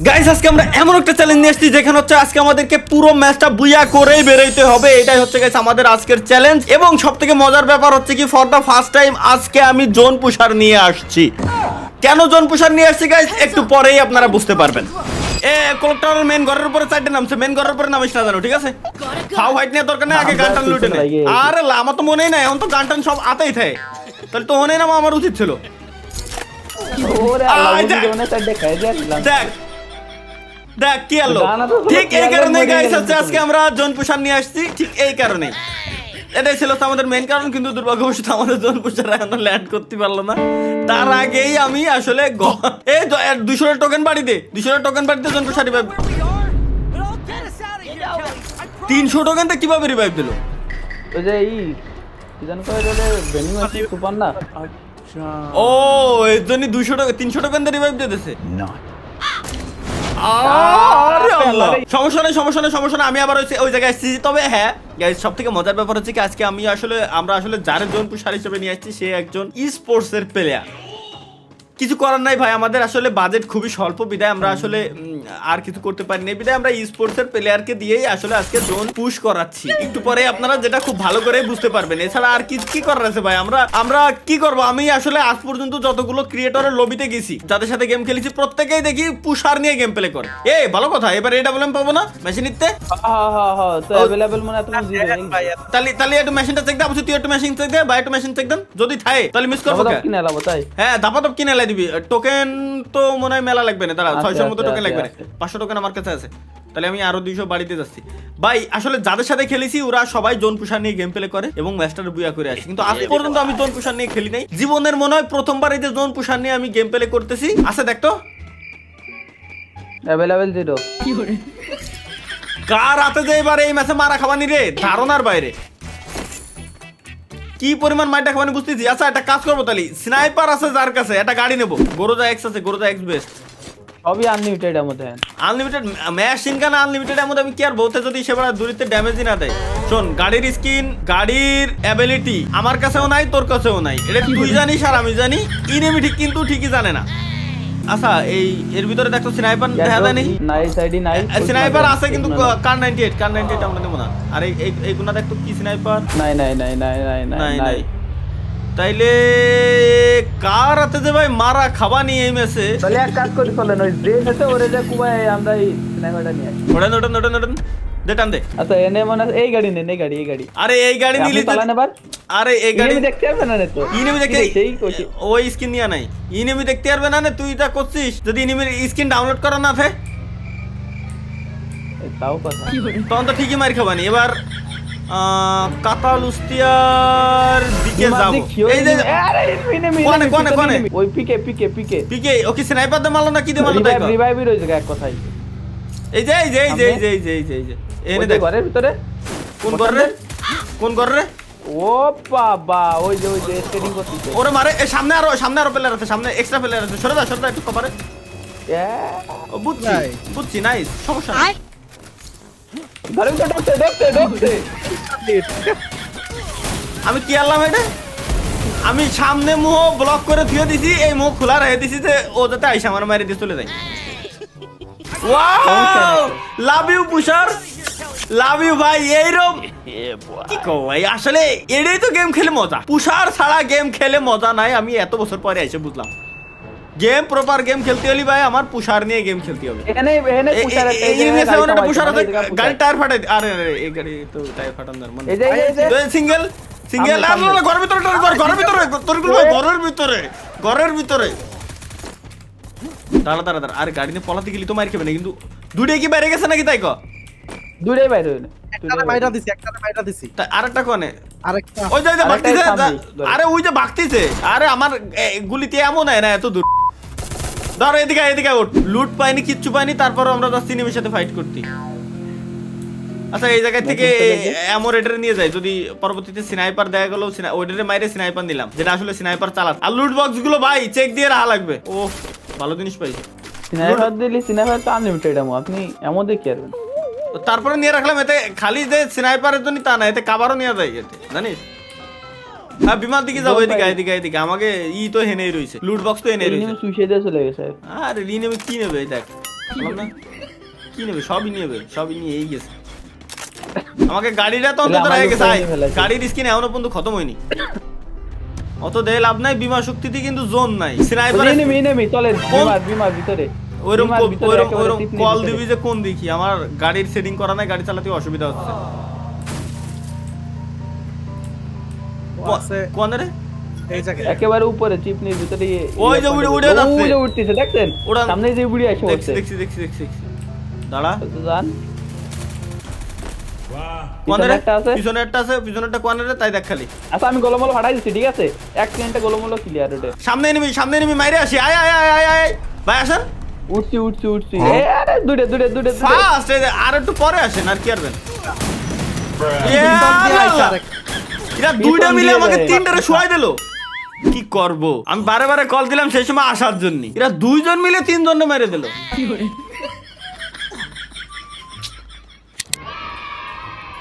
Guys আজকে আমরা এমন একটা চ্যালেঞ্জ নিয়ে আসছি যেখানে হচ্ছে আজকে আমাদেরকে পুরো ম্যাচটা বুইয়া করেই বেরোইতে হবে। এটাই হচ্ছে গাইস আমাদের আজকের চ্যালেঞ্জ। এবং সবথেকে মজার ব্যাপার হচ্ছে কি ফর দা ফার্স্ট টাইম আজকে আমি জোন পুশার নিয়ে আসছি। কেন জোন পুশার নিয়ে আসছি গাইস একটু পরেই আপনারা বুঝতে পারবেন। কলেক্টরের মেন ঘরের উপরে চারটে নামছে, মেন ঘরের উপরে নামিস না জানো, ঠিক আছে? ফাও ফাইট নিয়ে দরকার নেই, আগে গানটান লুটে নে। আরে আমার তো মনেই নাই, এখন তো গানটান সব আতেই থাকে, তাহলে তো মনেই নামা আমার উচিত ছিল। দেখ দেখ কি আলো, ঠিক এই কারণে গাইস হচ্ছে আজকে আমরা জোন পুশার নিয়ে আসছি, ঠিক এই কারণে। এটাই ছিল আমাদের মেইন কারণ, কিন্তু দুর্ভাগ্যবশত আমাদের জোন পুশার এখনো ল্যান্ড করতে পারলো না। তার আগেই আমি আসলে এই 200 টোকেন বাড়ি দে, 200 টোকেন বাড়ি দে, জোন পুশার রিভাইভ 300 টোকেন কিভাবে রিভাইভ দিল? ওই যে এই সিজন করে দিলে ভেনিউ আছে সুপার না। ও এর জন্য 200 টাকা 300 টোকেন দিয়ে রিভাইভ দিয়ে দিয়েছে। সমস্যা নেই সমস্যা নেই সমস্যা নেই, আমি আবার ওই জায়গায় এসেছি। তবে হ্যাঁ গাইস সব থেকে মজার ব্যাপার হচ্ছে কি আজকে আমরা আসলে যার জোন পুশার হিসেবে নিয়ে আসছি সে একজন ই স্পোর্টস এর প্লেয়ার। কিছু করার নাই ভাই, আমাদের আসলে বাজেট খুবই স্বল্প বিধায় আমরা আসলে আর কিছু করতে পারি না, বিধায় আমরা ই স্পোর্টস এর প্লেয়ারকে দিয়েই আসলে আজকে জোন পুশ করাচ্ছি। একটু পরে আপনারা যেটা খুব ভালো করে বুঝতে পারবেন। এছাড়া আর কি করার আছে ভাই, আমরা কি করব? আমি আসলে আজ পর্যন্ত যতগুলো ক্রিয়েটরের লবিতে গেছি, যাদের সাথে গেম খেলেছি, প্রত্যেকেই দেখি পুশার নিয়ে গেম প্লে করে। এই ভালো কথা, এবার এটা বলেন পাবো না মেশিন নিতে? তো अवेलेबल মনে আপনি তাহলে একটু মেশিনটা চেক দাও, তুই একটু মেশিন চেক দে, ভাই একটু মেশিন চেক দেন, যদি থাকে তাহলে মিস করব। কি না লাভ তাই? হ্যাঁ দাপাদপ কিনে লাই দিবি। টোকেন তো মনে হয় মেলা লাগবে না, দাঁড়া 600 এর মতো টোকেন লাগবে না, 500 টোকেন আমার কাছে আছে। তাহলে আমি আরো 200 বাড়িতে যাচ্ছি ভাই। আসলে যাদের সাথে খেলেছি ওরা সবাই জোন পুশার নিয়ে গেম প্লে করে এবং ম্যাচটা বুয়া করে আসে, কিন্তু আজ পর্যন্ত আমি জোন পুশার নিয়ে খেলি নাই। জীবনের মনে হয় প্রথমবার এই যে জোন পুশার নিয়ে আমি গেম প্লে করতেছি। আচ্ছা দেখ তো अवेलेबल 0 কি করে কার হাতে যে এবারে এই ম্যাচে মারা খাবানি রে, ধারণার বাইরে। কি পরিমাণ মাইটা খাবানি বুঝতেছি। আচ্ছা একটা কাজ করবো, তাহলে স্নাইপার আছে যার কাছে একটা গাড়ি নেবো, গোরোজা এক্স আছে, গোরোজা এক্স বেস্ট। সবই আনলিমিটেড এর মধ্যে, আনলিমিটেড মেশিন গান আনলিমিটেড এর মধ্যে আমি কি আর বলতে, যদি সেবার দূরিতে ড্যামেজই না দেয়। শোন গাড়ির স্কিন, গাড়ির অ্যাবিলিটি আমার কাছেও নাই, তোর কাছেও নাই, এটা তুই জানিস আর আমি জানি। ইনেমি ঠিক কিন্তু ঠিকই জানে না। আচ্ছা এর ভিতরে দেখো স্নাইপার দেখা যায় নাকি? নাই সাইডি নাই, স্নাইপার আছে কিন্তু কার 98 আমরা নেব না। আর এই গুনা দেখতো কি স্নাইপার? নাই নাই নাই নাই নাই নাই নাই। তাইলে কার হাতে যে ভাই মারা খাবানি এই ম্যাচে? তাহলে এক কাজ করি, চলেন ওই ড্রেস আছে ওরে যে কুবাই আমরা এই স্নাইপারটা নিয়ে আসি। ওটা দে টান দে। আচ্ছা এনে মনে এই গাড়ি নেন, এই গাড়ি। আরে এই গাড়ি নিলি চালান এবার। আরে এই গাড়ি দেখতে পারবে না তো, ইনেমি দেখতে সেই কোচি ওই স্কিন নিয়া নাই, ইনেমি দেখতে পারবে না। তুই এটা করছিস যদি ইনেমির স্কিন ডাউনলোড করা না থাকে তাও কথা, তখন তো ঠিকই মার খাবানি। এবার কাতালুস্তিয়ার দিকে যাব। এই যে আরে ইনেমি কোনে ওই পিকে ওকে স্নাইপার দে মারলো না কি দে মারলো তাই রিভাইভ রইছে এক কথাই। এই যে এনে দেখ ঘরের ভিতরে কোন ঘর রে? ও বাবা ওই যে স্কেটিং করতেছে ওরে মারে। এই সামনে আরো প্লেয়ার আছে, সামনে এক্সট্রা প্লেয়ার আছে। সরে যা একটু কভারে। ও বুঝছি নাইস, সমস্যা নাই। ঘরের ভিতরে ঢুকতে আমি কি আনলাম এটা? আমি সামনে মুখ ব্লক করে ধুয়ে দিছি, এই মুখ খোলা রেখে দিছি যে ও যাতে আইসা আমার মারি দিয়ে চলে যায়। Wow love you pusher, love you ভাই। এইরকম কি কও ভাই, আসলে এটাই তো গেম খেলে মজা। পুশার ছাড়া গেম খেলে মজা নাই। আমি এত বছর পরে এসে বুঝলাম গেম প্রপার গেম খেলতে হলে ভাই আমার পুশার নিয়ে গেম খেলতে হবে। এখানে পুশার আছে, একটা পুশার আছে, গাড়ি টায়ার ফাটাই। আরে এই গাড়ি তো টায়ার ফাটানোর মানে এই যে সিঙ্গেল ঘরের ভিতরে দাঁড়া। আরে গাড়ি নিয়ে পলাতে গেলি তো মার খাবে না, কিন্তু দুটোই কি বাইরে গেছে নাকি? তাই ক দুটোই বাইরে হইলো, একটাতে মাইরা দিছি আরেকটা কোনে? আরেকটা ওই যে ভাগতিছে। আরে ওই যে ভাগতিছে। আরে আমার গুলিতে এমন হয় না এত দূর। ধর এদিকে ওঠ। লুট পাইনি, কিচ্ছু পাইনি, তারপরও আমরা যাচ্ছি নিমের সাথে ফাইট করতে। আচ্ছা এই জায়গা থেকে এমন রেডার নিয়ে যায়, যদি পরবর্তীতে স্নাইপার দেখা গেল ওইটারে মাইরে স্নাইপার নিলাম, যেটা আসলে স্নাইপার চালাত। আর লুট বক্স গুলো ভাই চেক দিয়ে রাখা লাগবে। ও ভালো জিনিস পাইছি। স্নাইপার দিলি, স্নাইপার তো আনলিমিটেড আপনি এমন দেখি আরবেন। তারপরে নিয়ে রাখলাম, এতে খালি যে স্নাইপারের জন্য তা না, এতে কাভারও নিয়ে যায় এতে, জানিস? হ্যাঁ বিমান দিকে যাবো, এদিকে আমাকে তো হেনেই রয়েছে, লুট বক্স তো হেনেই রয়েছে। সুইসাইডে চলে গেছে। আরে রিনেমে কি নেবে? দেখ বললাম না? কি নেবে? সবই নেবে, সবই নিয়েই গেছে। আমাকে গাড়িটা তো অন্তত রয়ে গেছে। আয়, গাড়ির স্কিন এখনো পর্যন্ত খতম হয়নি। অত দেয় লাভ নাই, বিমা শক্তিতে কিন্তু জোন নাই। স্নাইপার এনিমি চলে বিমার ভিতরে। ওইরকম বিমার ভিতরে একেবারে ওইরকম টিপনি কল ভিতরে। দিবি যে কোন দেখি, আমার গাড়ির সেটিং করা নাই, গাড়ি চালাতে অসুবিধা হচ্ছে। আছে কোন রে? এই জায়গায়। একেবারে উপরে চিপনির ভিতরে ওই যে উড়ে যাচ্ছে। ওই যে উঠতেছে দেখছেন? ওড়ান। সামনে যে বুড়ি আসে দেখছি উঠছে। দেখছি দেখছি দেখছি দেখছি। দাঁড়া। জান কোন রে? পিছনে একটা আছে। পিছনে একটা আছে, পিছনেরটা কোন রে? তাই দেখ খালি। আচ্ছা আমি গোলমল ফাটাই দিচ্ছি, ঠিক আছে? অ্যাক্সিডেন্টে গোলমল ক্লিয়ার ওটা। সামনে এনিমি মাইরে আসি। আয় আয় আয় আয় আয় ভাই আসেন। উঠছি এ আরে দূরে ফাস্ট আর একটু পরে আসেন, আর কি আরবেন? এরা দুইটা মিলে আমাকে তিনটারে শোয়াই দিল। কি করব? আমি বারে কল দিলাম সেই সময় আসার জন্য, এরা দুইজন মিলে তিনজনে মেরে দিল।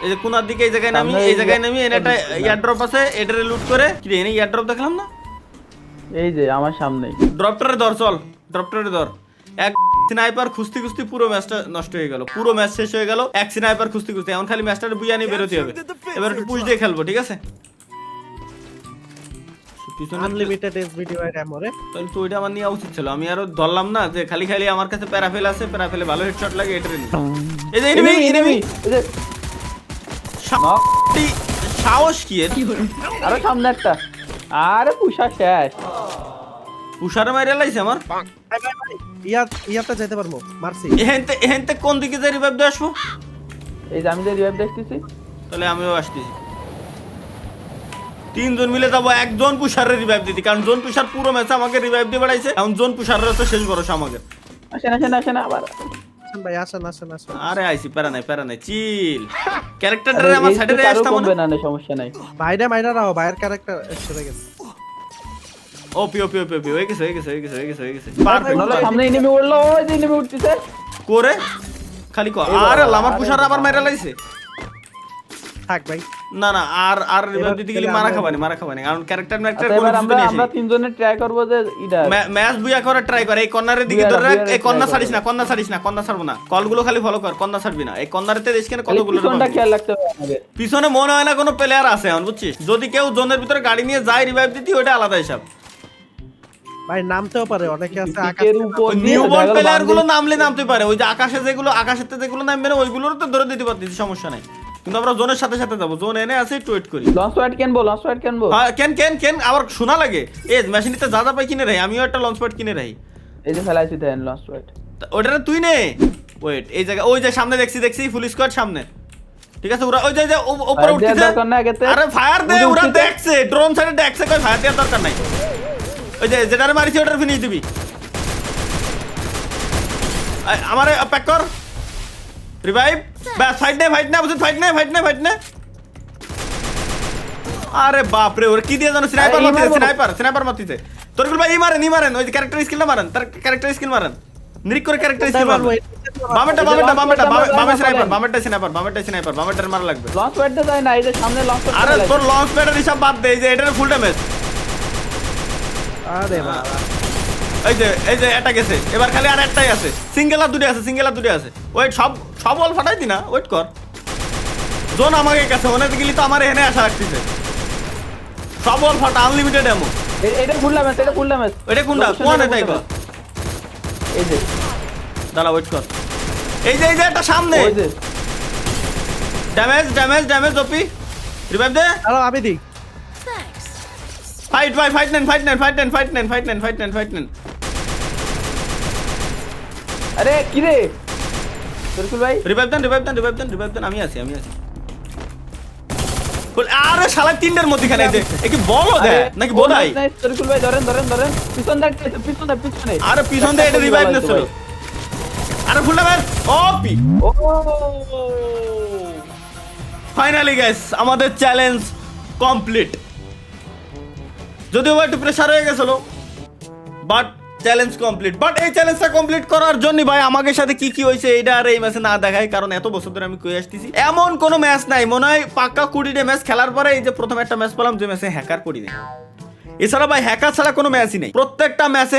এই যে কোনার দিকে এই জায়গায় নামি, এনে একটা এয়ারড্রপ আছে, এটারে লুট করে কি রে? এনে এয়ারড্রপ দেখলাম না? এই যে আমার সামনে। ড্রপটারে ধর, চল ড্রপটারে ধর। এক স্নাইপার খুঁজতে খুঁজতে পুরো ম্যাচটা নষ্ট হয়ে গেল, পুরো ম্যাচ শেষ হয়ে গেল এক স্নাইপার খুঁজতে খুঁজতে। এখন খালি ম্যাচটা বুইয়া নিয়ে বেরোতে হবে। এবার একটু পুশ দিয়ে খেলবো, ঠিক আছে? পিছনে আনলিমিটেড এসবিডি ওয়াই র‍্যাম রে। তাহলে তো ওইটা আমার নেওয়া উচিত ছিল। আমি আরো ধরলাম না যে খালি আমার কাছে প্যারাফেল আছে, প্যারাফেলে ভালো হেডশট লাগে, এটারে নি। এই যে এনিমি এই যে সাহস কি এর? আরে সামনে একটা। আরে পুষা শেষ। পুষারে মাইরে লাইছে আমার। ভাই ইয়াতে যেতে পারবো, মারছি। এহেনতে কোন দিকে যে রিভাইভ দিয়ে আসবো? এই যে আমি যে রিভাইভ দেখতেছি। তাহলে আমিও আসতেছি। তিনজন মিলে যাবো, একজন পুষারের রিভাইভ দিতে, কারণ জোন পুষার পুরো ম্যাচে আমাকে রিভাইভ দিয়ে বেড়াইছে। এখন জোন পুষারের হচ্ছে শেষ ভরসা আমাকে। আসেন আবার। আসেন ভাই, আসেন। আরে আইছি, প্যারা নাই, চিল। ক্যারেক্টারটা আমার সাইডে রে আসতাম কমবে না, সমস্যা নাই। বাইরে মাইরা রাও, বাইরের ক্যারেক্টার চলে গেছে। ওপি হয়ে গেছে পারফেক্ট। নলে সামনে এনিমি উড়লো, ওই যে এনিমি উঠতেছে করে খালি আরে আমার পুষার আবার মাইরা লাইছে। থাক ভাই। না আর রিভাইভ দিতে গেলে মারা খাবানি, কারণ ক্যারেক্টার এবার আমরা তিনজনে ট্রাই করব যে ইডা ম্যাচ বুইয়া করে ট্রাই করে। এই কর্নারের দিকে ধরে রাখ, এই কর্নার ছাড়িস না, কর্নার ছাড়বো না। কলগুলো খালি ফলো কর, কর্নার ছাড়বি না। এই কর্নারেতে দেখ কেন কতগুলো পিছনটা খেয়াল রাখতে হবে আমাদের। পিছনে মনে হয় না কোনো প্লেয়ার আছে এখন, বুঝছিস? যদি কেউ জোনের ভিতরে গাড়ি নিয়ে যায় রিভাইভ দিতে, ওটা আলাদা হিসাব। ভাই নামতেও পারে, অনেকে আছে পিকের উপর দিয়ে নিউ বল জায়গা প্লেয়ার গুলো বান্ধে। নামলে নামতে পারে। ওই যে আকাশেতে যেগুলো নামবে না, ওইগুলোর তো ধরে দিতে পারতিস, সমস্যা নাই। কিন্তু আমরা জোনের সাথে যাবো, জোন এনে আছে একটু ওয়েট করি। লঞ্চ প্যাড কেনবো। হ্যাঁ কেন আবার শোনা লাগে। এই মেশিনিতে যা পাই কিনে রাখি, আমিও একটা লঞ্চ প্যাড কিনে রাখি। এই যে ফেলাইছি দেন লঞ্চ প্যাড। ওটা তুই নে। ওয়েট, এই জায়গা ওই যে সামনে দেখছি ফুল স্কোয়াড সামনে, ঠিক আছে? ওরা ওই যে উপরে উঠতেছে। আরে ফায়ার দে, ওরা দেখছে ড্রোন সাইডে দেখছে, কই ফায়ার দেওয়ার দরকার নাই। ওই যে যেটারে মারিছি ওটার ফিনিশ দিবি। আমারে প্যাক কর, রিভাইভ। বাস ফাইট না বুঝুন, ফাইট না। আরে বাপ রে, ওরা কি দিয়ে জানো? স্নাইপার মারতেছে। তোরগুল ভাই ই মারেন, ওই যে ক্যারেক্টার স্কিল না মারেন, তার ক্যারেক্টার স্কিল মারেন। নিরিক করে ক্যারেক্টার স্কিল মারেন। বামেরটা স্নাইপার মারা লাগবে। লঞ্চ প্যাডটা যায় না, এই যে সামনে লঞ্চ প্যাড। আরে তোর লঞ্চ প্যাডের হিসাব বাদ দে, এই যে এটার ফুল ড্যামেজ। আরে বাবা, এই যে এটা গেছে, এবার খালি আর একটাই আছে। সিঙ্গেলার দুটো আছে। ওয়েট, সব বল ফাটাই দি না, ওয়েট কর। জোন আমাকে কাছে, ওনে গেলি তো আমার এখানে আসা রাখতেছে। সব বল ফাটা, আনলিমিটেড এমো। এটা ফুল ড্যামেজ। এটা কোনটা? কোন এটাই কর। এই যে দাঁড়া, ওয়েট কর। এই যে একটা সামনে ওই যে ড্যামেজ ওপি। রিভাইভ দে। আরে আমি দিই। ফাইট নেন। আরে কি রে সরকুল ভাই, রিভাইভ দেন। আমি আছি। আরে শালা তিনটার মধ্যখানে এই যে কি বলো দে নাকি বোধাই? সরকুল ভাই ধরেন। পিছনে আরে পিছন দিয়ে এটা রিভাইভ নিছিল। আরে ফুল ড্যামেজ ওপি। ও ফাইনালি গাইস, আমাদের চ্যালেঞ্জ কমপ্লিট। যদিও একটু প্রেসার হয়ে গেছিল, বাট চ্যালেঞ্জ কমপ্লিট। বাট এই চ্যালেঞ্জটা কমপ্লিট করার জন্য ভাই আমাদের সাথে কি হয়েছে এটা আর এই ম্যাচে না দেখায়, কারণ এত বছর ধরে আমি কই আসতেছি এমন কোনো ম্যাচ নাই। মনে হয় পাক্কা 20টা ম্যাচ খেলার পরে এই যে প্রথম একটা ম্যাচ পেলাম, যে ম্যাচে হ্যাকার করি নেই। এছাড়া ভাই হ্যাকার ছাড়া কোনো ম্যাচই নেই। প্রত্যেকটা ম্যাচে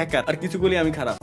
হ্যাকার, আর কিছু বলি আমি খারাপ।